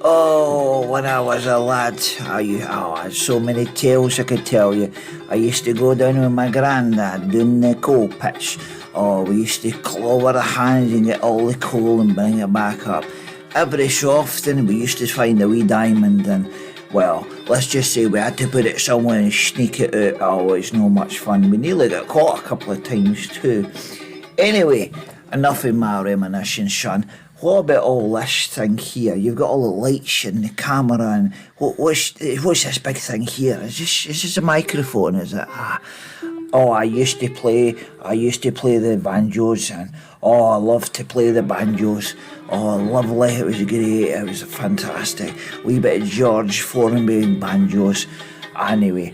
Oh, when I was a lad, I had so many tales I could tell you. I used to go down with my granddad down the coal pitch. Oh, we used to claw our hands and get all the coal and bring it back up. Every so often, we used to find a wee diamond and, well, let's just say we had to put it somewhere and sneak it out. Oh, it's no much fun. We nearly got caught a couple of times too. Anyway, enough of my reminiscence, son. What about all this thing here? You've got all the lights and the camera and what's this big thing here? Is this a microphone? Is it? Oh, I used to play the banjos and I loved to play the banjos. Oh, lovely! It was great. It was fantastic. Wee bit of George Formby and banjos. Anyway,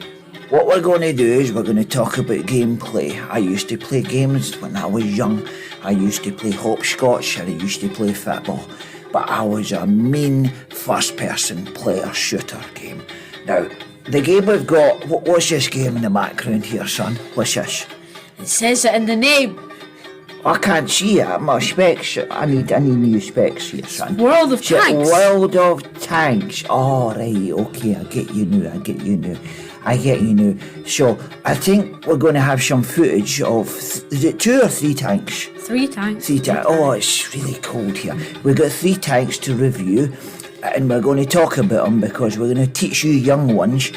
what we're going to do is we're going to talk about gameplay. I used to play games when I was young. I used to play hopscotch and I used to play football. But I was a mean first-person player shooter game. Now, the game we've got, what's this game in the background here, son? What's this? It says it in the name. I can't see it. My specs. I need new specs here, son. World of Tanks. World of Tanks. Oh, right. Okay, I get you now. So, I think we're going to have some footage of, is it 2 or 3 tanks? 3 tanks. 3 tanks. Oh, it's really cold here. We've got 3 tanks to review, and we're going to talk about them because we're going to teach you young ones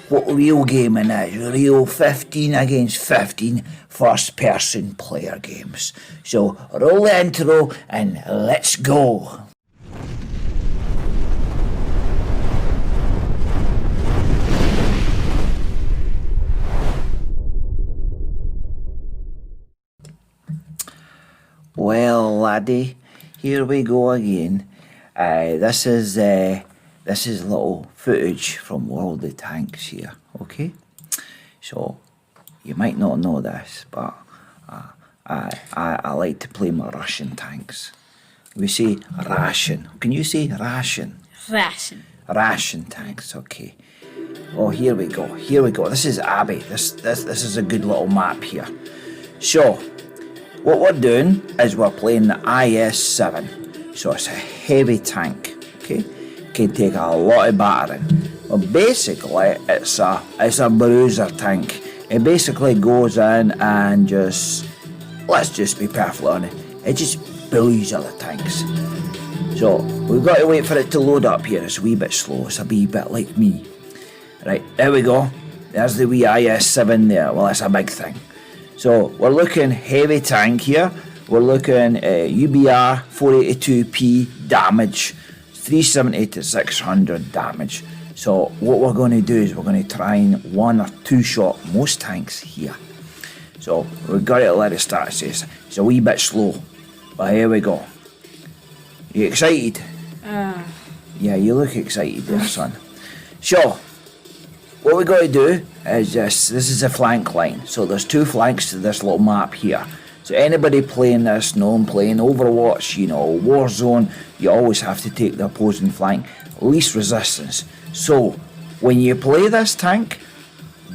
what real gaming is. Real 15 against 15 first-person player games. So, roll the intro and let's go. Well, laddie, here we go again. This is little footage from World of Tanks here, okay? So, you might not know this, but I like to play my Russian tanks. We say ration. Can you say ration? Ration. Ration tanks, okay. Oh, here we go. This is Abbey. This is a good little map here. So, what we're doing is we're playing the IS-7. So it's a heavy tank, okay? Can take a lot of battering. Well, basically, it's a bruiser tank. It basically goes in and let's just be perfectly honest, it just bullies other tanks. So, we've got to wait for it to load up here. It's a wee bit slow. It's a wee bit like me. Right, there we go. There's the wee IS-7 there. Well, that's a big thing. So, we're looking heavy tank here. We're looking UBR 482p damage, 370 to 600 damage. So, what we're going to do is we're going to try and 1 or 2 shot most tanks here. So, we've got to let it start. It's a wee bit slow. But here we go. You excited? Yeah, you look excited there, son. So, what we've got to do is this is a flank line. So there's 2 flanks to this little map here. So anybody playing this, playing Overwatch, Warzone, you always have to take the opposing flank. Least resistance. So when you play this tank,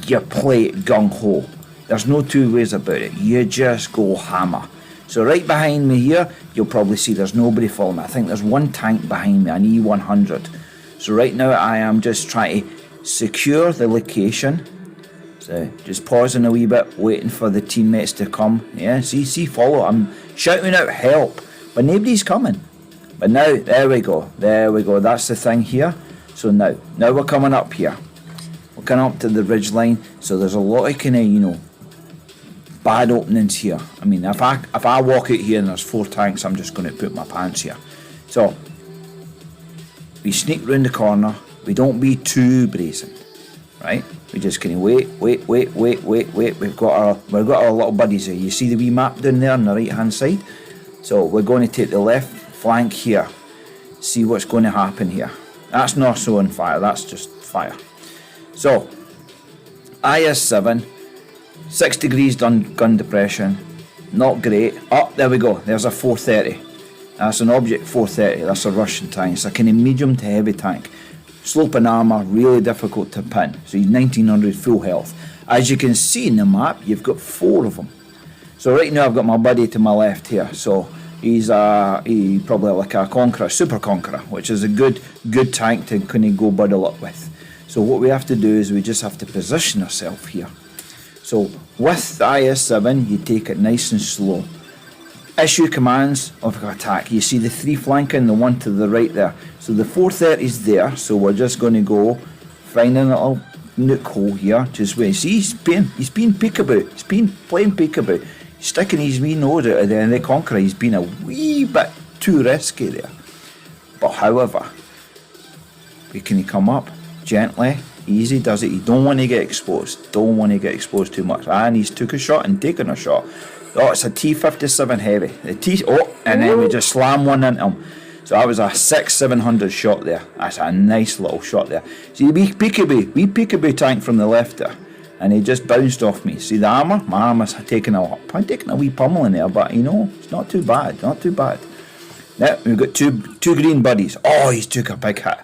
you play it gung-ho. There's no 2 ways about it. You just go hammer. So right behind me here, you'll probably see there's nobody following me. I think there's 1 tank behind me, an E100. So right now I am just trying to secure the location. So just pausing a wee bit, waiting for the teammates to come. Yeah, see, follow. I'm shouting out help, but nobody's coming. But now, there we go. That's the thing here. So now we're coming up here. We're coming up to the ridge line. So there's a lot of kind of, bad openings here. I mean, if I walk out here and there's 4 tanks, I'm just going to put my pants here. So we sneak round the corner. We don't be too brazen, right? We just kind of wait. We've got our little buddies here. You see the wee map down there on the right hand side? So we're going to take the left flank here. See what's going to happen here. That's not so on fire. That's just fire. So IS-7, 6 degrees gun depression. Not great. Oh, there we go. There's a 430. That's an Object 430. That's a Russian tank. It's a kind of medium to heavy tank. Sloping armour, really difficult to pin. So he's 1900 full health. As you can see in the map, you've got 4 of them. So right now I've got my buddy to my left here. So He's probably like a Conqueror, Super Conqueror, which is a good tank to kind of go bundle up with. So what we have to do is we just have to position ourselves here. So with the IS-7, you take it nice and slow. Issue commands of attack. You see the 3 flanking, the one to the right there. So the 430 is there, so we're just going to go find a little nook hole here. Just wait. See, he's being peekaboo. He's been playing peekaboo. He's sticking his wee nose out of there, and the Conqueror, he's been a wee bit too risky there. But however, we can come up gently, easy does it. You don't want to get exposed. Don't want to get exposed too much. And he's took a shot and taken a shot. Oh, it's a T57 heavy. And then we just slam one into him. So that was a 600-700 shot there. That's a nice little shot there. See the wee peekaboo tank from the left there. And he just bounced off me. See the armour? My armour's taking a wee pummel in there, but it's not too bad. Not too bad. Now we've got two green buddies. Oh, he's took a big hit.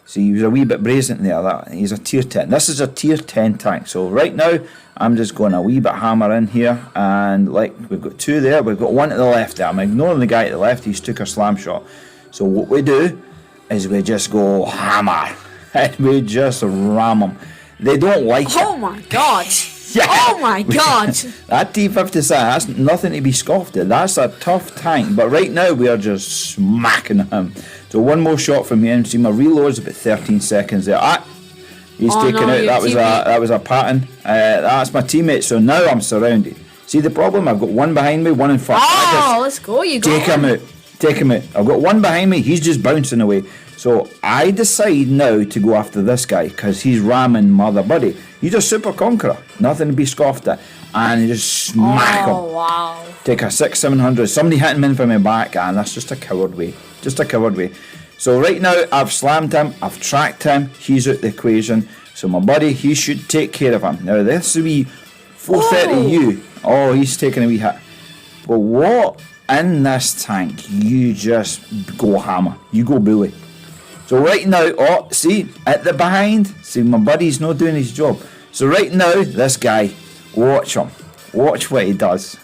See, he was a wee bit brazen there. He's a tier 10. This is a tier 10 tank. So right now, I'm just going a wee bit hammer in here. And like, we've got 2 there. We've got 1 to the left there. I'm ignoring the guy to the left. He's took a slam shot. So what we do is we just go hammer. And we just ram them. They don't like it. Oh my god. Yeah. Oh my god. That T57, that's nothing to be scoffed at. That's a tough tank. But right now, we are just smacking him. So one more shot from here, and see my reload's about 13 seconds there. He's taken out. That was a pattern. That's my teammate. So now I'm surrounded. See the problem? I've got one behind me, one in front. Let's go. You got Take him out. Take him out. I've got one behind me. He's just bouncing away. So I decide now to go after this guy because he's ramming my other buddy. He's a Super Conqueror. Nothing to be scoffed at. And you just smack him. Oh, wow. Take a 600-700. Somebody hit him in from my back, and that's just a coward way. Just a coward way. So right now, I've slammed him. I've tracked him. He's out the equation. So my buddy, he should take care of him. Now this wee 430U. Oh, he's taking a wee hit. But what in this tank? You just go hammer. You go bully. So right now, see, at the behind, see my buddy's not doing his job. So right now, this guy, watch him. Watch what he does.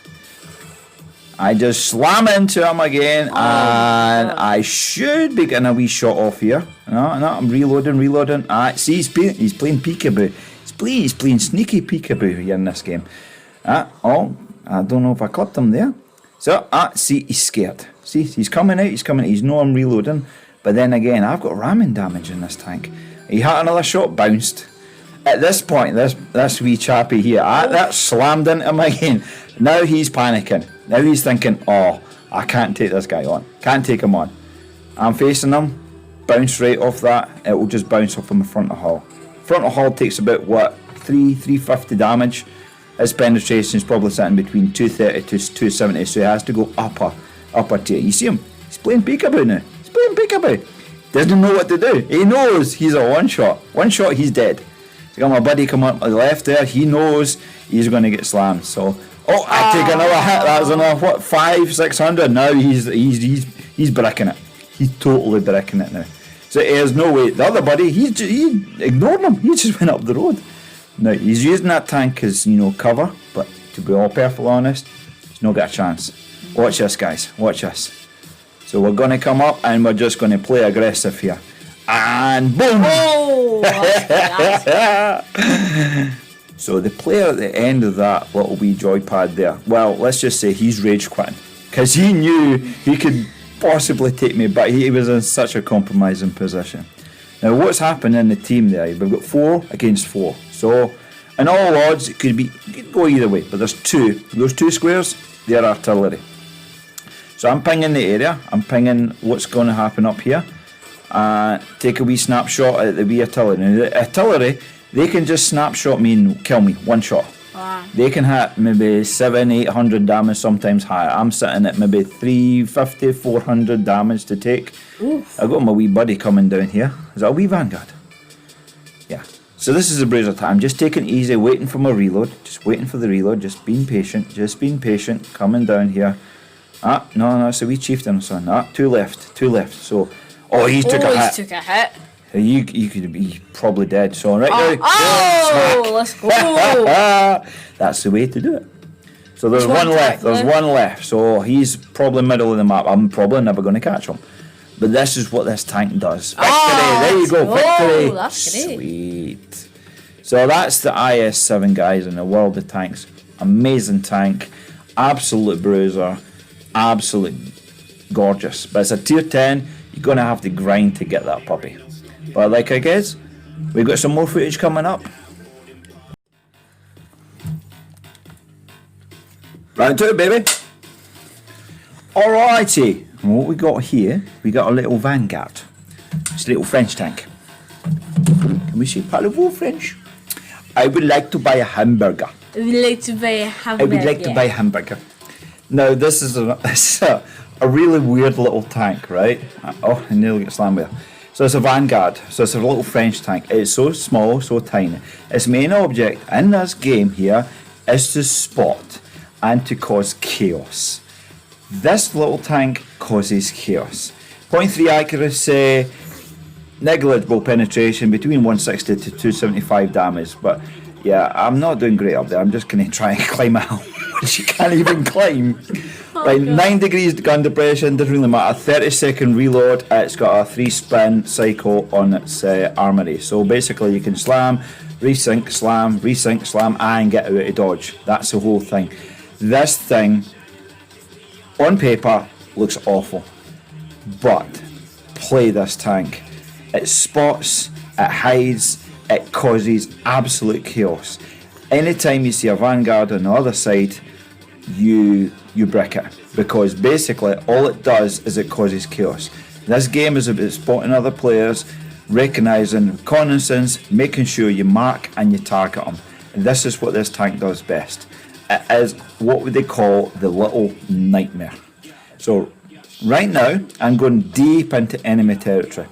I just slam into him again, and I should be getting a wee shot off here. No, I'm reloading. See, he's playing peekaboo. He's playing sneaky peekaboo here in this game. I don't know if I clipped him there. So, see, he's scared. See, he's coming out. He's no, I'm reloading. But then again, I've got ramming damage in this tank. He had another shot, bounced. At this point, this wee chappy here, that slammed into him again. Now he's panicking. Now he's thinking, I can't take this guy on. Can't take him on. I'm facing him, bounce right off that. It will just bounce off from the front of hull. Front of hull takes about, 350 damage. His penetration is probably sitting between 230 to 270, so he has to go upper tier. You see him? He's playing peekaboo now. Doesn't know what to do. He knows he's a one shot. One shot, he's dead. So got my buddy come up on the left there. He knows he's going to get slammed. So, I take another hit. That was another 500-600. Now he's bricking it. He's totally bricking it now. So there's no way. The other buddy, he ignored him. He just went up the road. Now he's using that tank as cover, but to be all perfectly honest, he's not got a chance. Watch this, guys. Watch this. So we're going to come up and we're just going to play aggressive here. And boom! So the player at the end of that little wee joypad there, well, let's just say he's rage quitting. Because he knew he could possibly take me, but he was in such a compromising position. Now what's happened in the team there, we've got 4 against 4. So in all odds, it could go either way, but there's 2. Those 2 squares, they're artillery. So I'm pinging the area, I'm pinging what's going to happen up here. Take a wee snapshot at the wee artillery. Now the artillery, they can just snapshot me and kill me, one shot. Wow. They can hit maybe 700-800 damage, sometimes higher. I'm sitting at maybe 350-400 damage to take. Oof. I've got my wee buddy coming down here. Is that a wee Vanguard? Yeah. So this is a bruiser time. Just taking it easy, waiting for my reload. Just waiting for the reload. Just being patient. Coming down here. No, it's a wee chieftain, son. Two left. So, he took a hit. You could be probably dead. So right now, let's go. that's the way to do it. So there's There's one one left. tank There's left. one left. So he's probably middle of the map. I'm probably never going to catch him. But this is what this tank does. Victory! There you go. let's go. Victory! That's great. Sweet. So that's the IS-7, guys, in the world of tanks. Amazing tank. Absolute bruiser. Absolute gorgeous. But it's a tier 10. You're going to have to grind to get that puppy. But like I guess, we've got some more footage coming up. Round 2, baby. Alrighty. And what we got here, we got a little Vanguard. It's a little French tank. Can we see parlez-vous French? I would like to buy a hamburger. I would like to buy a hamburger. I would like to buy a hamburger. Now, this is a really weird little tank, right? Oh, I nearly got slammed with it. So it's a Vanguard. So it's a little French tank. It's so small, so tiny. Its main object in this game here is to spot and to cause chaos. This little tank causes chaos. 0.3 accuracy, negligible penetration, between 160 to 275 damage. But yeah, I'm not doing great up there. I'm just going to try and climb a hill, which you can't even climb. Right, 9 degrees gun depression, doesn't really matter. 30-second reload. It's got a 3-spin cycle on its armory. So basically you can slam, resync, slam, and get out of dodge. That's the whole thing. This thing, on paper, looks awful. But play this tank. It spots, it hides, it causes absolute chaos. Anytime you see a Vanguard on the other side, you brick it, because basically all it does is it causes chaos. This game is about spotting other players, recognising reconnaissance, making sure you mark and you target them. And this is what this tank does best. It is what would they call the little nightmare. So right now I'm going deep into enemy territory.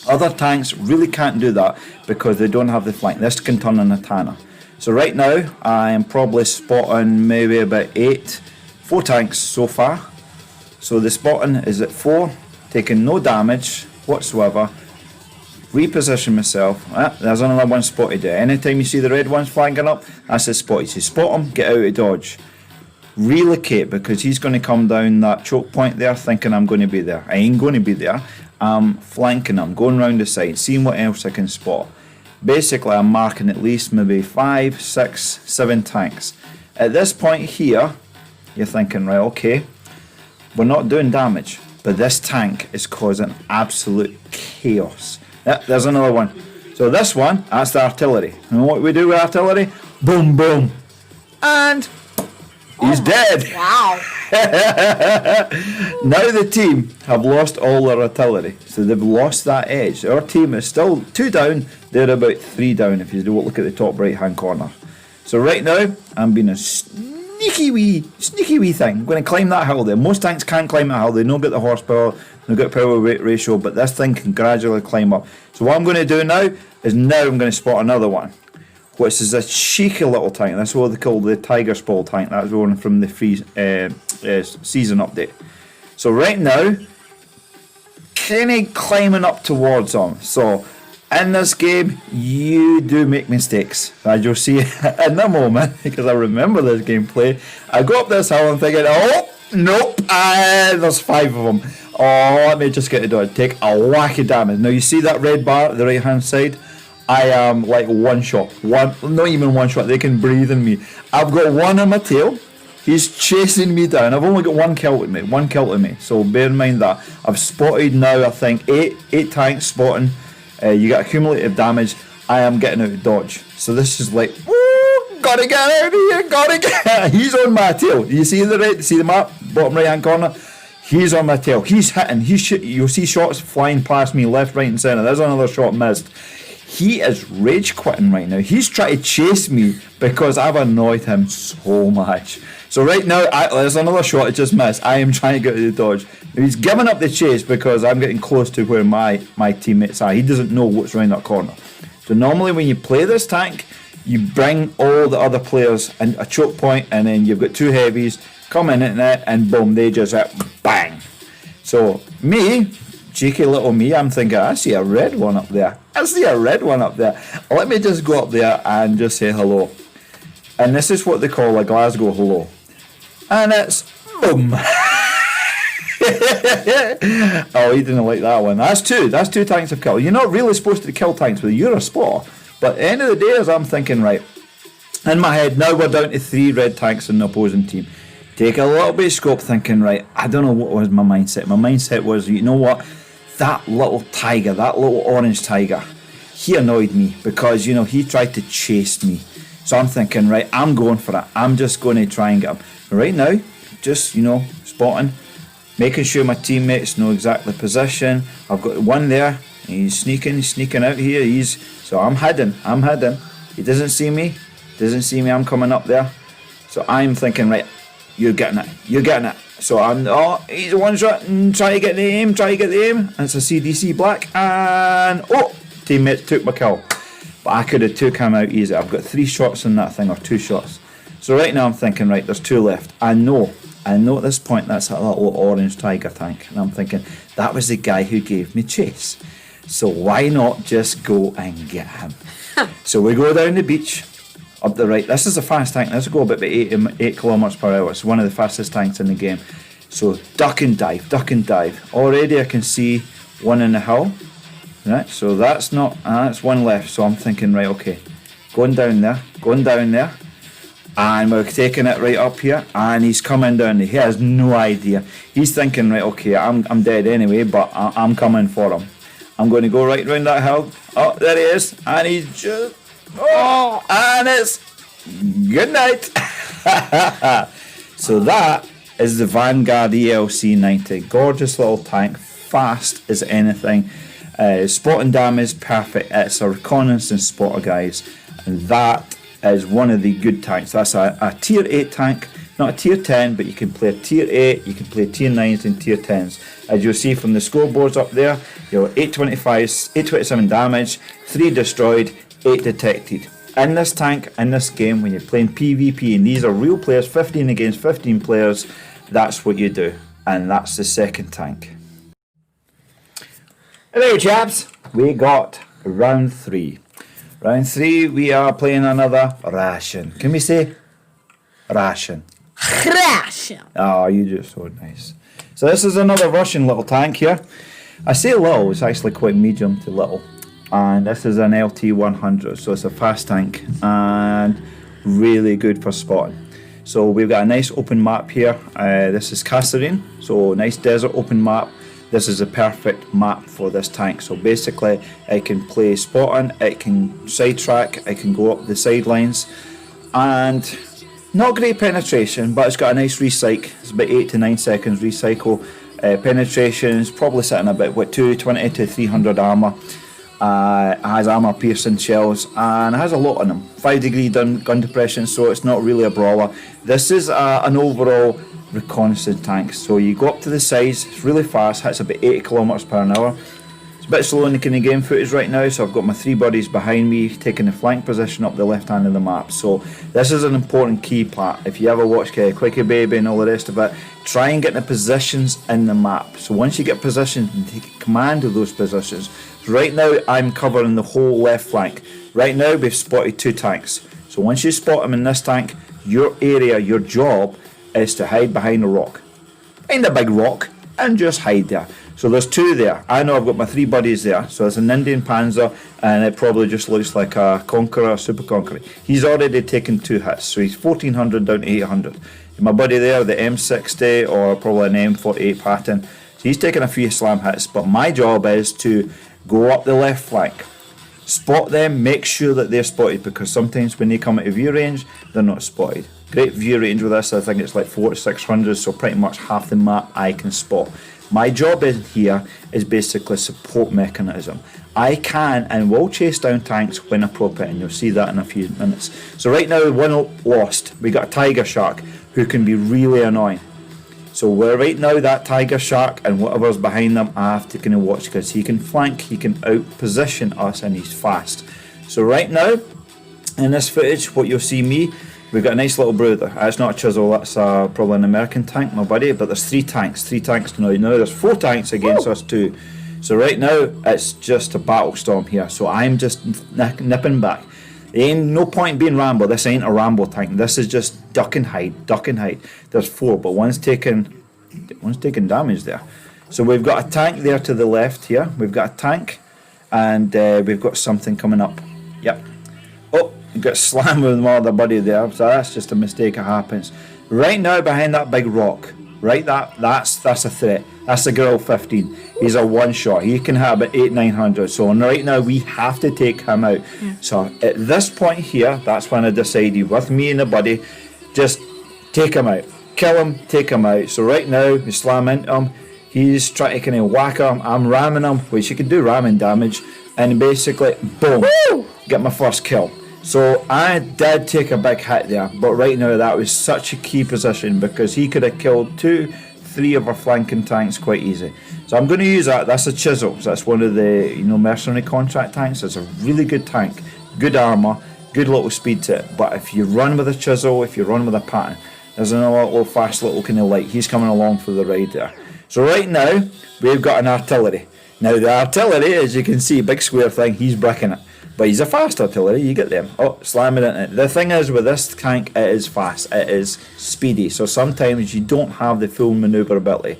Other tanks really can't do that because they don't have the flank. This can turn on a Tanner. So right now I am probably spotting maybe about 4 tanks so far. So the spotting is at 4, taking no damage whatsoever. Reposition myself. There's another one spotted there. Anytime you see the red ones flanking up, that's a spot. You spot him, get out of dodge. Relocate, because he's going to come down that choke point there thinking I'm going to be there. I ain't going to be there. I'm flanking him, going round the side, seeing what else I can spot. Basically I'm marking at least maybe 5, 6, 7 tanks. At this point here, you're thinking, right, okay, we're not doing damage, but this tank is causing absolute chaos. Yeah, there's another one. So this one, that's the artillery. And what we do with artillery? Boom, boom. And he's dead. Wow. Now the team have lost all their artillery, so they've lost that edge. Our team is still 2 down, they're about 3 down if you do look at the top right hand corner. So right now I'm being a sneaky wee thing. I'm going to climb that hill there. Most tanks can't climb that hill, they don't get the horsepower, they don't get power weight ratio, but this thing can gradually climb up. So what I'm going to do now is I'm going to spot another one, which is a cheeky little tank. That's what they call the Tiger Spall tank. That's one from the free season update. So right now, kind of climbing up towards them. So in this game, you do make mistakes, as you'll see in a moment, because I remember this gameplay. I go up this hill and thinking, oh, nope, there's 5 of them. Oh, let me just get to dodge. Take a whack of damage. Now you see that red bar at the right hand side? I am like one shot, not even one shot, they can breathe in me. I've got one on my tail, he's chasing me down. I've only got one kill to me, so bear in mind that. I've spotted now, I think, 8 tanks spotting. You get accumulative damage, I am getting out of dodge. So this is like, woo, gotta get out of here, gotta get. He's on my tail, you see the map, bottom right hand corner? He's on my tail, he's hitting, you'll see shots flying past me left, right and centre. There's another shot missed. He is rage quitting right now. He's trying to chase me because I've annoyed him so much. So right now, there's another shot I just missed. I am trying to get to the dodge. He's giving up the chase because I'm getting close to where my teammates are. He doesn't know what's around that corner. So normally when you play this tank, you bring all the other players in a choke point, and then you've got 2 heavies come in at it, and boom, they just hit bang. So me, cheeky little me, I'm thinking, I see a red one up there. Let me just go up there and just say hello. And this is what they call a Glasgow hello. And it's boom. Oh, he didn't like that one. That's two tanks of kill. You're not really supposed to kill tanks with you're a spotter. But at the end of the day, as I'm thinking, right, in my head, now we're down to 3 red tanks in the opposing team. Take a little bit of scope, thinking, right, I don't know what was my mindset. My mindset was, you know what, that little tiger, that little orange tiger, he annoyed me because, you know, he tried to chase me. So I'm thinking, right, I'm going for it. I'm just going to try and get him. Right now, just, you know, spotting, making sure my teammates know exactly the position. I've got one there. He's sneaking out here. So I'm hidden. He doesn't see me. I'm coming up there. So I'm thinking, right, you're getting it. So he's a one shot and try to get the aim. And it's a CDC black. And, teammates took my kill. But I could have took him out easy. I've got 3 shots in that thing, or 2 shots. So right now I'm thinking, right, there's 2 left. I know at this point that's a little orange tiger tank. And I'm thinking, that was the guy who gave me chase. So why not just go and get him? So we go down the beach, up the right. This is a fast tank. This will go about 8 kilometers per hour. It's one of the fastest tanks in the game. So duck and dive. Already I can see one in the hill. Right, so that's one left. So I'm thinking, right, okay, going down there, and we're taking it right up here, and he's coming down there. He has no idea. He's thinking, right, okay, I'm dead anyway, but I'm coming for him. I'm going to go right round that hill. Oh, there he is, and he's just, and it's good night. So that is the Vanguard ELC 90. Gorgeous little tank, fast as anything. Spotting damage, perfect. It's a reconnaissance spotter, guys, and that is one of the good tanks. That's a tier 8 tank, not a tier 10, but you can play a tier 8, you can play tier 9s and tier 10s. As you'll see from the scoreboards up there, you're 827 damage, 3 destroyed, 8 detected. In this tank, in this game, when you're playing PvP, and these are real players, 15 against 15 players, that's what you do. And that's the second tank. Hello chaps, we got round 3. Round 3 we are playing another ration. Can we say ration? Ration. Oh, you're just so nice. So this is another Russian little tank here. I say little, it's actually quite medium to little. And this is an LT100, so it's a fast tank and really good for spotting. So we've got a nice open map here. This is Kasserine, so nice desert open map. This is a perfect map for this tank. So basically it can play spotting, it can sidetrack, it can go up the sidelines, and not great penetration, but it's got a nice recycle. It's about 8 to 9 seconds recycle. Penetration is probably sitting about 220 to 300 armour. It has armour piercing shells and it has a lot on them. 5-degree gun depression, so it's not really a brawler. This is an overall reconnaissance tank. So you go up to the sides, it's really fast, hits about 80 kilometers per hour. It's a bit slow in the kind of game footage right now, so I've got my 3 buddies behind me taking the flank position up the left hand of the map. So this is an important key part. If you ever watch Quickie Baby and all the rest of it, try and get the positions in the map. So once you get positioned, and take command of those positions. So right now I'm covering the whole left flank. Right now we've spotted 2 tanks. So once you spot them in this tank, your area, your job is to hide behind a rock. Find a big rock and just hide there. So there's 2 there. I know I've got my 3 buddies there. So it's an Indian Panzer and it probably just looks like a Conqueror, a Super Conqueror. He's already taken 2 hits. So he's 1400 down to 800. My buddy there, the M60 or probably an M48 Patton. So he's taken a few slam hits. But my job is to go up the left flank. Spot them, make sure that they're spotted, because sometimes when they come out of view range, they're not spotted. Great view range with this, I think it's like 4 to 600, so pretty much half the map I can spot. My job in here is basically support mechanism. I can and will chase down tanks when appropriate, and you'll see that in a few minutes. So right now, one lost. We got a Tiger Shark who can be really annoying. So we're right now that Tiger Shark and whatever's behind them, I have to kind of watch, because he can flank, he can out-position us, and he's fast. So right now, in this footage, what you'll see me, we've got a nice little brother. It's not a Chisel, that's probably an American tank, my buddy, but there's 3 tanks now. Now there's 4 tanks against us 2. So right now, it's just a battle storm here. So I'm just nipping back. There ain't no point being Rambo. This ain't a Rambo tank. This is just duck and hide, duck and hide. There's 4, but one's taking damage there. So we've got a tank there to the left here. We've got a tank, and we've got something coming up. Yep. Oh, we got slammed with my other buddy there. So that's just a mistake. It happens. Right now, behind that big rock, right, that's a threat. That's the Gorilla 15. He's a one-shot. He can have about 800-900. So right now, we have to take him out. So at this point here, that's when I decided, with me and the buddy, just take him out. Kill him, take him out. So right now, we slam into him. He's trying to kind of whack him. I'm ramming him, which you can do ramming damage. And basically, boom, get my first kill. So I did take a big hit there. But right now, that was such a key position because he could have killed 2-3 of our flanking tanks quite easy. So I'm going to use that. That's a Chisel. So that's one of the mercenary contract tanks. It's a really good tank. Good armour. Good little speed to it. But if you run with a Chisel, if you run with a Patton, there's another little fast little kind of light. He's coming along for the ride there. So right now, we've got an artillery. Now the artillery, as you can see, big square thing, he's bricking it. But he's a fast artillery, you get them. Oh, slam it into it. The thing is with this tank, it is fast. It is speedy. So sometimes you don't have the full manoeuvrability.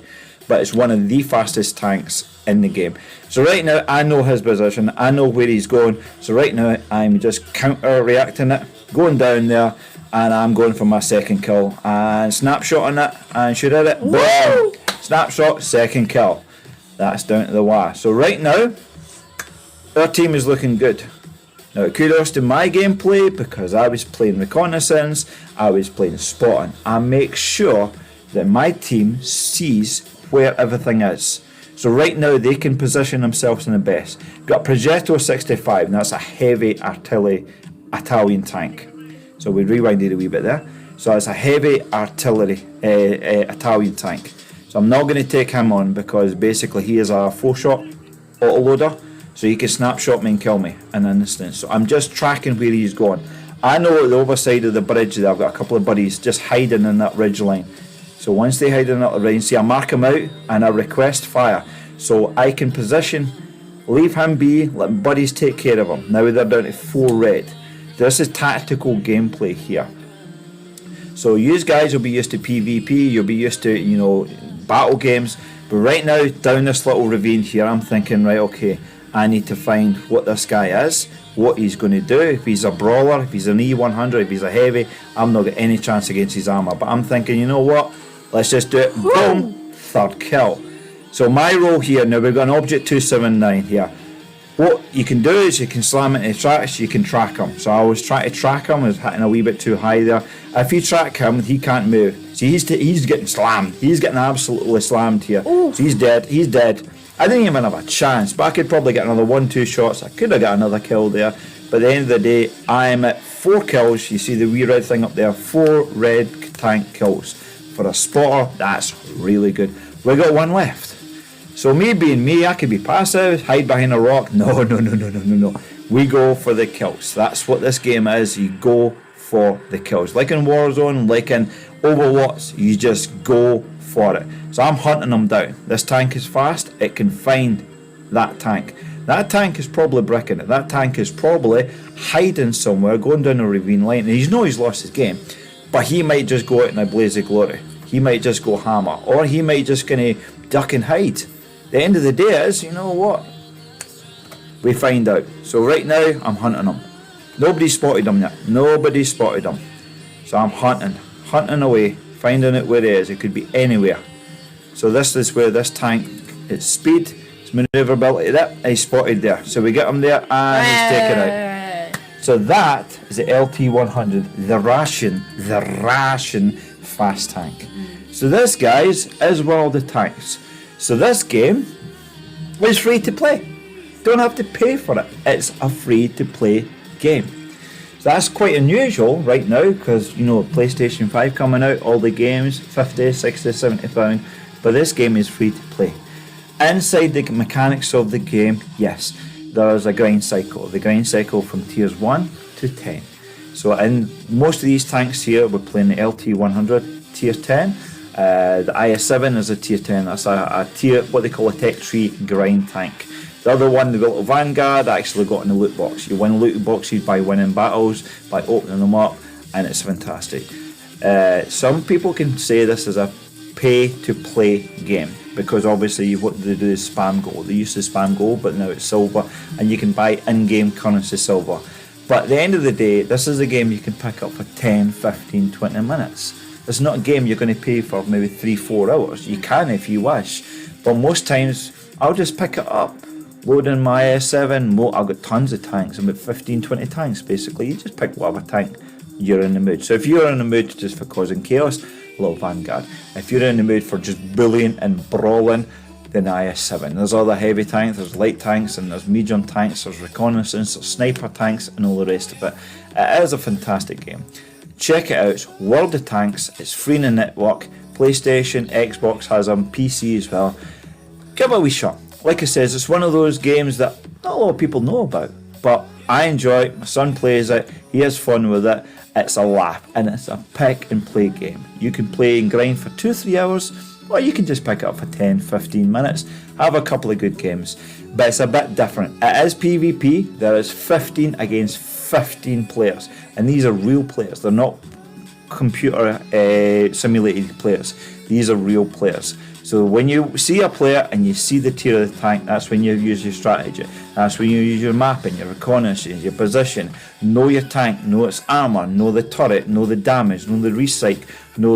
But it's one of the fastest tanks in the game. So right now, I know his position. I know where he's going. So right now, I'm just counter-reacting it. Going down there. And I'm going for my second kill. And snapshot on it. And should hit it. Boom! Snapshot, second kill. That's down to the wire. So right now, our team is looking good. Now kudos to my gameplay because I was playing reconnaissance, I was playing spotting. I make sure that my team sees where everything is. So right now they can position themselves in the best. Got Progetto 65, and that's a heavy artillery Italian tank. So we rewinded a wee bit there. So it's a heavy artillery Italian tank. So I'm not going to take him on because basically he is a 4-shot autoloader. So he can snapshot me and kill me in an instant. So I'm just tracking where he's going. I know at the other side of the bridge there, I've got a couple of buddies just hiding in that ridge line. So once they hide in that ridge, see I mark him out and I request fire. So I can position, leave him be, let buddies take care of him. Now they're down to 4 red. This is tactical gameplay here. So you guys will be used to PvP, you'll be used to, battle games. But right now, down this little ravine here, I'm thinking, right, okay, I need to find what this guy is, what he's going to do. If he's a brawler, if he's an E100, if he's a heavy, I'm not got any chance against his armour. But I'm thinking, you know what? Let's just do it. Boom! Third kill. So my role here, now we've got an Object 279 here. What you can do is you can slam it into tracks, you can track him. So I was trying to track him, I was hitting a wee bit too high there. If you track him, he can't move. See, he's getting slammed. He's getting absolutely slammed here. Ooh. So he's dead. I didn't even have a chance, but I could probably get another 1-2 shots. I could have got another kill there. But at the end of the day, I am at 4 kills. You see the wee red thing up there, 4 red tank kills. For a spotter, that's really good. We got 1 left. So me being me, I could be passive, hide behind a rock. No. We go for the kills. That's what this game is. You go for the kills. Like in Warzone, like in Overwatch, you just go for it. So I'm hunting them down. This tank is fast. It can find that tank. That tank is probably bricking it. That tank is probably hiding somewhere, going down a ravine line. And he's lost his game. But he might just go out in a blaze of glory. He might just go hammer. Or he might just kind of duck and hide. The end of the day is, you know what? We find out. So right now, I'm hunting him. Nobody's spotted him yet. Nobody's spotted him. So I'm hunting away, finding out where he is. It could be anywhere. So this is where this tank, its speed, its manoeuvrability, that is spotted there. So we get him there and he's taken out. So that is the LT100, the ration fast tank. So this, guys, is one of the tanks. So this game is free to play. Don't have to pay for it. It's a free to play game. So that's quite unusual right now because, PlayStation 5 coming out, all the games, 50, 60, 70 pounds. But this game is free to play. Inside the mechanics of the game, yes, there is a grind cycle. The grind cycle from tiers 1 to 10. So in most of these tanks here, we're playing the LT100 tier 10. The IS-7 is a tier 10. That's a tier, what they call a tech tree grind tank. The other one, the little Vanguard, I actually got in the loot box. You win loot boxes by winning battles, by opening them up, and it's fantastic. Some people can say this is a pay-to-play game, because obviously what they do is spam gold. They used to spam gold, but now it's silver, and you can buy in-game currency silver. But at the end of the day, this is a game you can pick up for 10, 15, 20 minutes. It's not a game you're going to pay for maybe 3-4 hours. You can if you wish, but most times I'll just pick it up, load in my IS-7. I've got tons of tanks, about 15, 20 tanks basically. You just pick whatever tank you're in the mood. So if you're in the mood just for causing chaos, little Vanguard. If you're in the mood for just bullying and brawling, then IS-7. There's other heavy tanks, there's light tanks, and there's medium tanks, there's reconnaissance, there's sniper tanks, and all the rest of it. It is a fantastic game. Check it out. It's World of Tanks. It's free in the network. PlayStation, Xbox has them, PC as well. Give it a wee shot. Like I says, it's one of those games that not a lot of people know about, but I enjoy it. My son plays it. He has fun with it. It's a laugh, and it's a pick and play game. You can play and grind for 2-3 hours, or you can just pick it up for 10-15 minutes, have a couple of good games. But it's a bit different. It is PvP. There is 15 against 15 players, and these are real players. They're not computer simulated players. These are real players. So when you see a player and you see the tier of the tank, that's when you use your strategy. That's when you use your mapping, your reconnaissance, your position. Know your tank, know its armour, know the turret, know the damage, know the recycle, know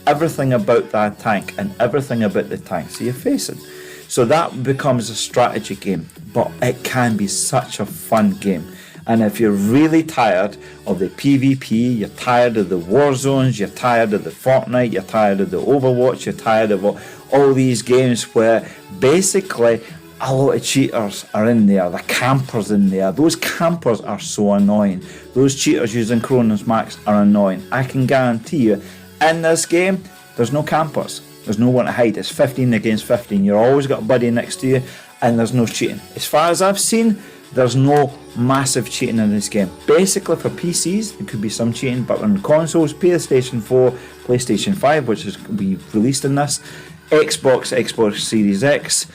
everything about that tank and everything about the tank so you're facing. So that becomes a strategy game, but it can be such a fun game. And if you're really tired of the PvP, you're tired of the war zones, you're tired of the Fortnite, you're tired of the Overwatch, you're tired of all these games where basically a lot of cheaters are in there, the campers in there. Those campers are so annoying. Those cheaters using Cronus Max are annoying. I can guarantee you, in this game, there's no campers. There's no one to hide. It's 15 against 15. You've always got a buddy next to you, and there's no cheating. As far as I've seen, there's no massive cheating in this game. Basically for PCs, there could be some cheating, but on consoles, PlayStation 4, PlayStation 5, which is be released in this, Xbox Series X,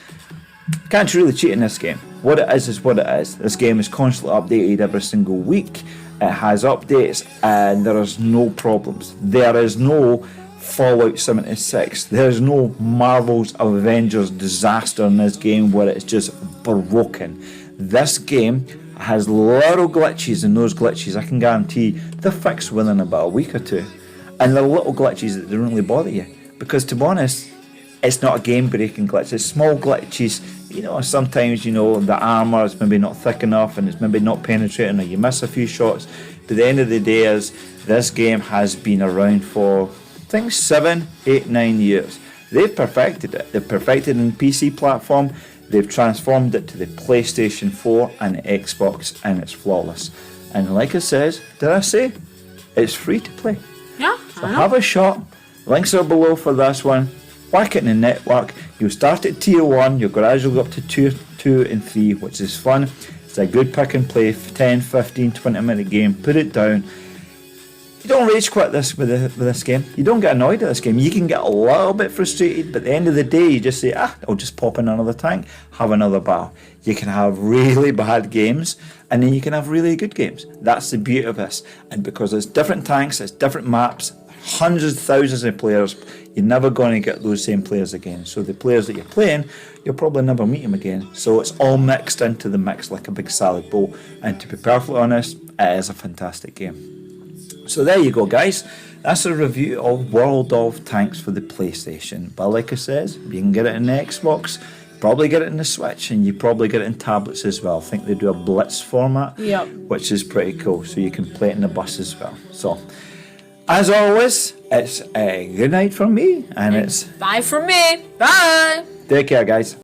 can't really cheat in this game. What it is what it is. This game is constantly updated every single week. It has updates, and there is no problems. There is no Fallout 76. There's no Marvel's Avengers disaster in this game where it's just broken. This game has little glitches, and those glitches, I can guarantee, they're fixed within about a week or two. And they're little glitches that don't really bother you. Because to be honest, it's not a game-breaking glitch. It's small glitches. Sometimes, the armour is maybe not thick enough and it's maybe not penetrating, or you miss a few shots. But at the end of the day this game has been around for, I think, 7, 8, 9 years. They've perfected it. They've perfected it in PC platform. They've transformed it to the PlayStation 4 and the Xbox, and it's flawless. And like I says, did I say? It's free to play. Yeah. So have a shot. Links are below for this one. Whack it in the network. You'll start at tier 1, you'll gradually go up to tier 2 and 3, which is fun. It's a good pick and play, 10, 15, 20 minute game. Put it down. You don't rage quit this with this game. You don't get annoyed at this game. You can get a little bit frustrated, but at the end of the day, you just say, I'll just pop in another tank, have another battle. You can have really bad games, and then you can have really good games. That's the beauty of this. And because there's different tanks, there's different maps, hundreds, thousands of players, you're never going to get those same players again. So the players that you're playing, you'll probably never meet them again. So it's all mixed into the mix like a big salad bowl. And to be perfectly honest, it is a fantastic game. So there you go, guys. That's a review of World of Tanks for the PlayStation. But like I says, you can get it in the Xbox, probably get it in the Switch, and you probably get it in tablets as well. I think they do a Blitz format, which is pretty cool. So you can play it in the bus as well. So, as always, it's a good night from me, and it's bye from me. Bye. Take care, guys.